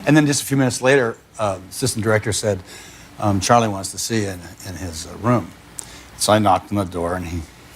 And then just a few minutes later, assistant director said, Charlie wants to see you in his room. So I knocked on the door, and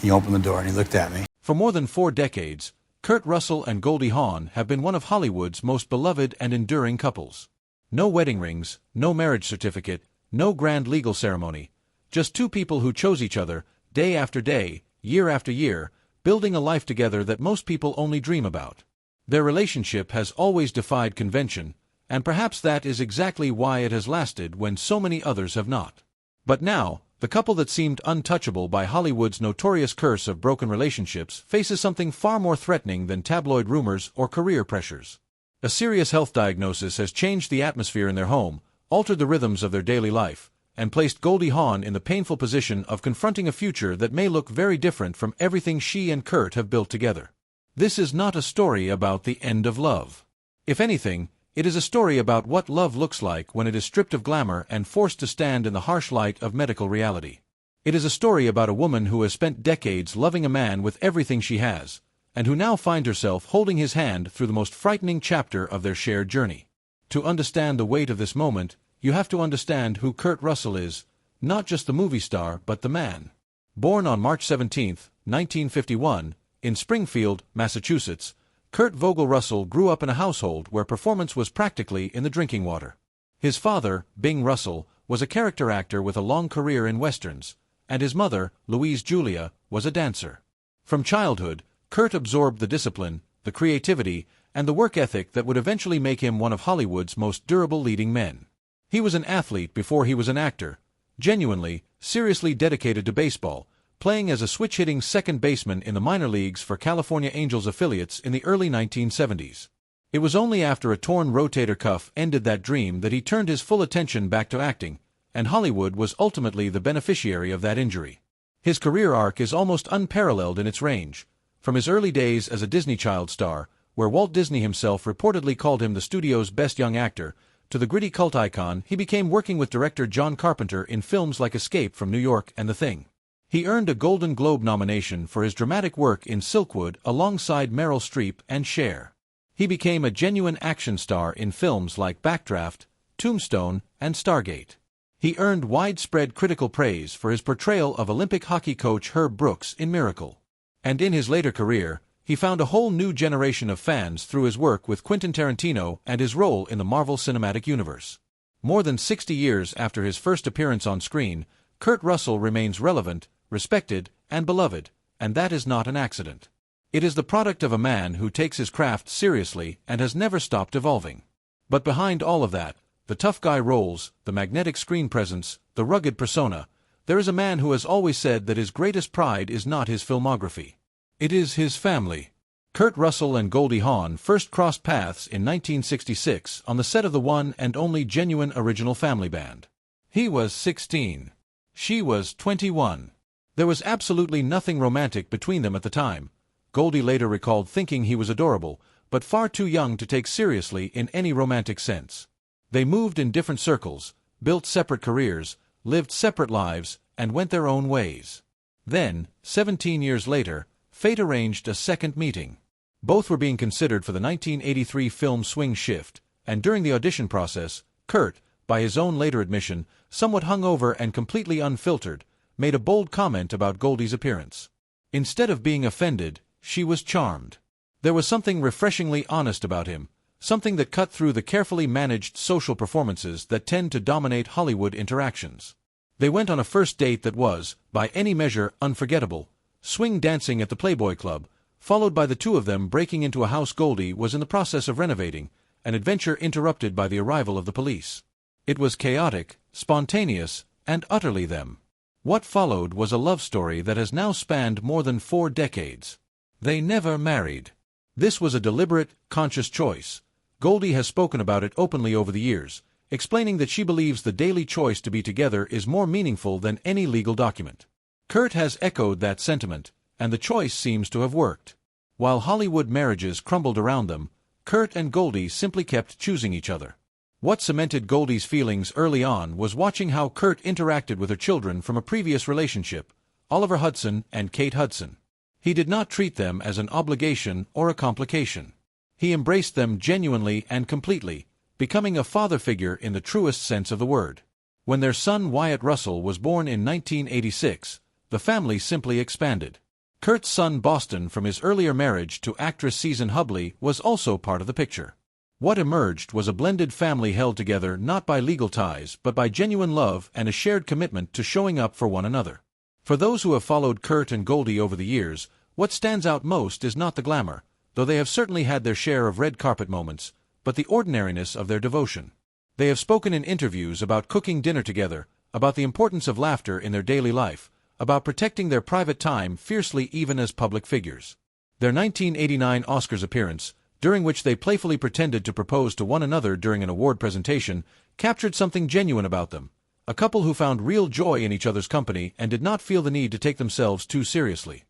he opened the door, and he looked at me. For more than 4 decades, Kurt Russell and Goldie Hawn have been one of Hollywood's most beloved and enduring couples. No wedding rings, no marriage certificate, no grand legal ceremony. Just 2 people who chose each other, day after day, year after year, building a life together that most people only dream about. Their relationship has always defied convention, and perhaps that is exactly why it has lasted when so many others have not. But now, the couple that seemed untouchable by Hollywood's notorious curse of broken relationships faces something far more threatening than tabloid rumors or career pressures. A serious health diagnosis has changed the atmosphere in their home, altered the rhythms of their daily life, and placed Goldie Hawn in the painful position of confronting a future that may look very different from everything she and Kurt have built together. This is not a story about the end of love. If anything, it is a story about what love looks like when it is stripped of glamour and forced to stand in the harsh light of medical reality. It is a story about a woman who has spent decades loving a man with everything she has, and who now finds herself holding his hand through the most frightening chapter of their shared journey. To understand the weight of this moment, you have to understand who Kurt Russell is, not just the movie star but the man. Born on March 17, 1951, in Springfield, Massachusetts, Kurt Vogel Russell grew up in a household where performance was practically in the drinking water. His father, Bing Russell, was a character actor with a long career in westerns, and his mother, Louise Julia, was a dancer. From childhood, Kurt absorbed the discipline, the creativity, and the work ethic that would eventually make him one of Hollywood's most durable leading men. He was an athlete before he was an actor, genuinely, seriously dedicated to baseball, playing as a switch-hitting second baseman in the minor leagues for California Angels affiliates in the early 1970s. It was only after a torn rotator cuff ended that dream that he turned his full attention back to acting, and Hollywood was ultimately the beneficiary of that injury. His career arc is almost unparalleled in its range, from his early days as a Disney child star, where Walt Disney himself reportedly called him the studio's best young actor, to the gritty cult icon he became working with director John Carpenter in films like Escape from New York and The Thing. He earned a Golden Globe nomination for his dramatic work in Silkwood alongside Meryl Streep and Cher. He became a genuine action star in films like Backdraft, Tombstone, and Stargate. He earned widespread critical praise for his portrayal of Olympic hockey coach Herb Brooks in Miracle. And in his later career, he found a whole new generation of fans through his work with Quentin Tarantino and his role in the Marvel Cinematic Universe. More than 60 years after his first appearance on screen, Kurt Russell remains relevant, respected, and beloved, and that is not an accident. It is the product of a man who takes his craft seriously and has never stopped evolving. But behind all of that, the tough guy roles, the magnetic screen presence, the rugged persona, there is a man who has always said that his greatest pride is not his filmography. It is his family. Kurt Russell and Goldie Hawn first crossed paths in 1966 on the set of the one and only genuine original Family Band. He was 16. She was 21. There was absolutely nothing romantic between them at the time. Goldie later recalled thinking he was adorable, but far too young to take seriously in any romantic sense. They moved in different circles, built separate careers, lived separate lives, and went their own ways. Then, 17 years later, fate arranged a second meeting. Both were being considered for the 1983 film Swing Shift, and during the audition process, Kurt, by his own later admission, somewhat hungover and completely unfiltered, made a bold comment about Goldie's appearance. Instead of being offended, she was charmed. There was something refreshingly honest about him, something that cut through the carefully managed social performances that tend to dominate Hollywood interactions. They went on a first date that was, by any measure, unforgettable, swing dancing at the Playboy Club, followed by the two of them breaking into a house Goldie was in the process of renovating, an adventure interrupted by the arrival of the police. It was chaotic, spontaneous, and utterly them. What followed was a love story that has now spanned more than 4 decades. They never married. This was a deliberate, conscious choice. Goldie has spoken about it openly over the years, explaining that she believes the daily choice to be together is more meaningful than any legal document. Kurt has echoed that sentiment, and the choice seems to have worked. While Hollywood marriages crumbled around them, Kurt and Goldie simply kept choosing each other. What cemented Goldie's feelings early on was watching how Kurt interacted with her children from a previous relationship, Oliver Hudson and Kate Hudson. He did not treat them as an obligation or a complication. He embraced them genuinely and completely, becoming a father figure in the truest sense of the word. When their son Wyatt Russell was born in 1986, the family simply expanded. Kurt's son Boston, from his earlier marriage to actress Susan Hubley, was also part of the picture. What emerged was a blended family held together not by legal ties but by genuine love and a shared commitment to showing up for one another. For those who have followed Kurt and Goldie over the years, what stands out most is not the glamour, though they have certainly had their share of red carpet moments, but the ordinariness of their devotion. They have spoken in interviews about cooking dinner together, about the importance of laughter in their daily life, about protecting their private time fiercely even as public figures. Their 1989 Oscars appearance, during which they playfully pretended to propose to one another during an award presentation, captured something genuine about them, a couple who found real joy in each other's company and did not feel the need to take themselves too seriously.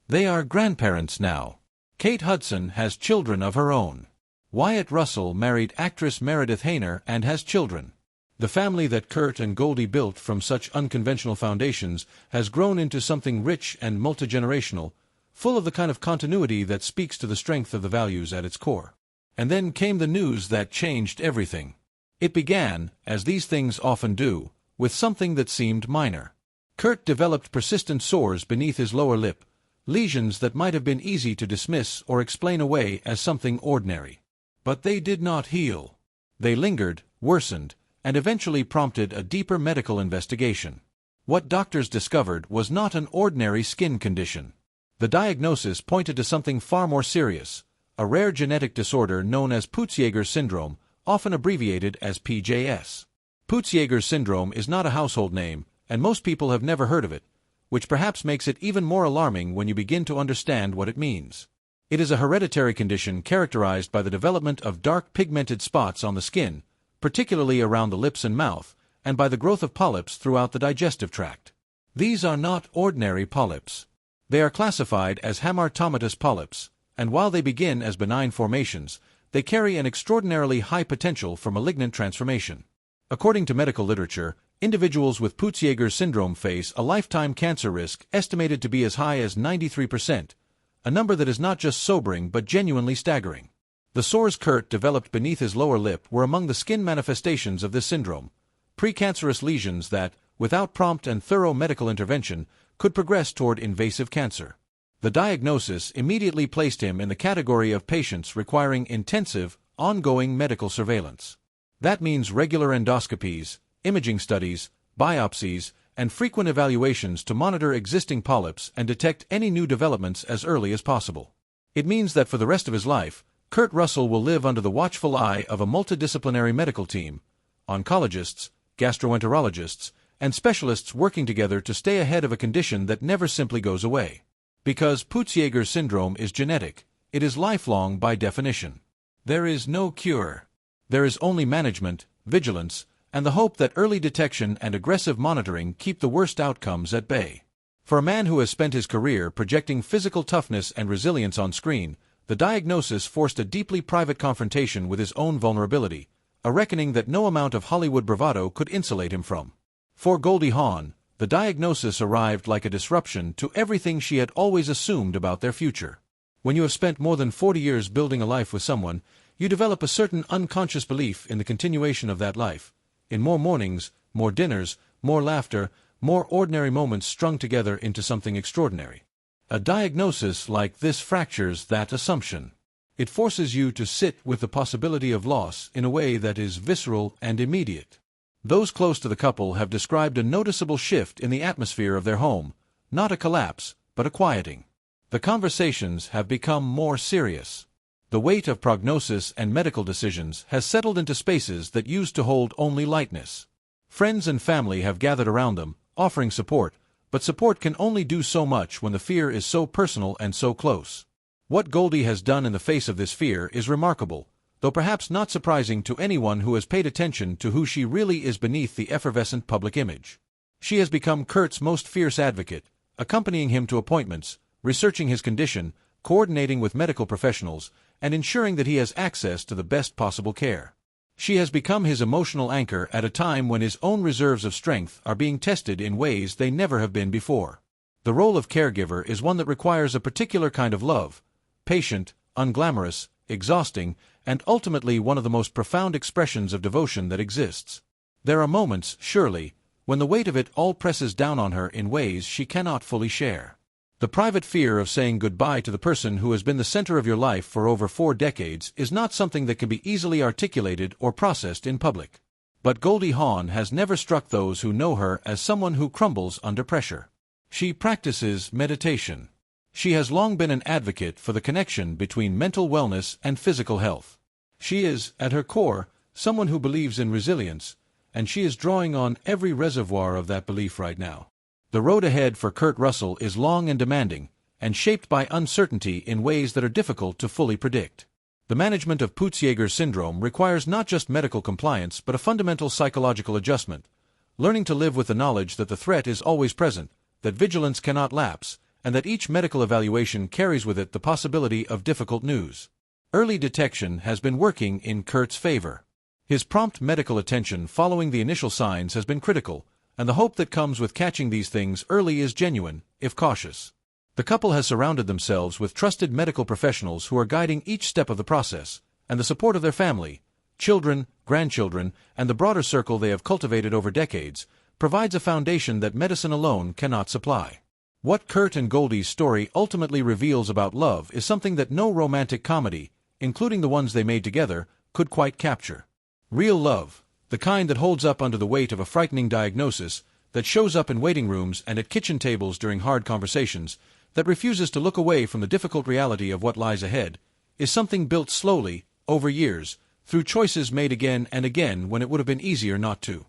They are grandparents now. Kate Hudson has children of her own. Wyatt Russell married actress Meredith Hayner and has children. The family that Kurt and Goldie built from such unconventional foundations has grown into something rich and multi-generational, full of the kind of continuity that speaks to the strength of the values at its core. And then came the news that changed everything. It began, as these things often do, with something that seemed minor. Kurt developed persistent sores beneath his lower lip, lesions that might have been easy to dismiss or explain away as something ordinary. But they did not heal. They lingered, worsened, and eventually prompted a deeper medical investigation. What doctors discovered was not an ordinary skin condition. The diagnosis pointed to something far more serious, a rare genetic disorder known as Peutz-Jeghers syndrome, often abbreviated as PJS. Peutz-Jeghers syndrome is not a household name, and most people have never heard of it, which perhaps makes it even more alarming when you begin to understand what it means. It is a hereditary condition characterized by the development of dark pigmented spots on the skin, particularly around the lips and mouth, and by the growth of polyps throughout the digestive tract. These are not ordinary polyps. They are classified as hamartomatous polyps, and while they begin as benign formations, they carry an extraordinarily high potential for malignant transformation. According to medical literature, individuals with Peutz-Jeghers syndrome face a lifetime cancer risk estimated to be as high as 93%, a number that is not just sobering but genuinely staggering. The sores Kurt developed beneath his lower lip were among the skin manifestations of this syndrome, precancerous lesions that, without prompt and thorough medical intervention, could progress toward invasive cancer. The diagnosis immediately placed him in the category of patients requiring intensive, ongoing medical surveillance. That means regular endoscopies, imaging studies, biopsies, and frequent evaluations to monitor existing polyps and detect any new developments as early as possible. It means that for the rest of his life, Kurt Russell will live under the watchful eye of a multidisciplinary medical team, oncologists, gastroenterologists, and specialists working together to stay ahead of a condition that never simply goes away. Because Peutz-Jeghers syndrome is genetic, it is lifelong by definition. There is no cure. There is only management, vigilance, and the hope that early detection and aggressive monitoring keep the worst outcomes at bay. For a man who has spent his career projecting physical toughness and resilience on screen, the diagnosis forced a deeply private confrontation with his own vulnerability, a reckoning that no amount of Hollywood bravado could insulate him from. For Goldie Hawn, the diagnosis arrived like a disruption to everything she had always assumed about their future. When you have spent more than 40 years building a life with someone, you develop a certain unconscious belief in the continuation of that life, in more mornings, more dinners, more laughter, more ordinary moments strung together into something extraordinary. A diagnosis like this fractures that assumption. It forces you to sit with the possibility of loss in a way that is visceral and immediate. Those close to the couple have described a noticeable shift in the atmosphere of their home, not a collapse, but a quieting. The conversations have become more serious. The weight of prognosis and medical decisions has settled into spaces that used to hold only lightness. Friends and family have gathered around them, offering support, but support can only do so much when the fear is so personal and so close. What Goldie has done in the face of this fear is remarkable, though perhaps not surprising to anyone who has paid attention to who she really is beneath the effervescent public image. She has become Kurt's most fierce advocate, accompanying him to appointments, researching his condition, coordinating with medical professionals, and ensuring that he has access to the best possible care. She has become his emotional anchor at a time when his own reserves of strength are being tested in ways they never have been before. The role of caregiver is one that requires a particular kind of love, patient, unglamorous, exhausting, and ultimately one of the most profound expressions of devotion that exists. There are moments, surely, when the weight of it all presses down on her in ways she cannot fully share. The private fear of saying goodbye to the person who has been the center of your life for over 4 decades is not something that can be easily articulated or processed in public. But Goldie Hawn has never struck those who know her as someone who crumbles under pressure. She practices meditation. She has long been an advocate for the connection between mental wellness and physical health. She is, at her core, someone who believes in resilience, and she is drawing on every reservoir of that belief right now. The road ahead for Kurt Russell is long and demanding, and shaped by uncertainty in ways that are difficult to fully predict. The management of Peutz-Jeghers syndrome requires not just medical compliance but a fundamental psychological adjustment, learning to live with the knowledge that the threat is always present, that vigilance cannot lapse, and that each medical evaluation carries with it the possibility of difficult news. Early detection has been working in Kurt's favor. His prompt medical attention following the initial signs has been critical, and the hope that comes with catching these things early is genuine, if cautious. The couple has surrounded themselves with trusted medical professionals who are guiding each step of the process, and the support of their family, children, grandchildren, and the broader circle they have cultivated over decades provides a foundation that medicine alone cannot supply. What Kurt and Goldie's story ultimately reveals about love is something that no romantic comedy, including the ones they made together, could quite capture. Real love, the kind that holds up under the weight of a frightening diagnosis, that shows up in waiting rooms and at kitchen tables during hard conversations, that refuses to look away from the difficult reality of what lies ahead, is something built slowly, over years, through choices made again and again when it would have been easier not to.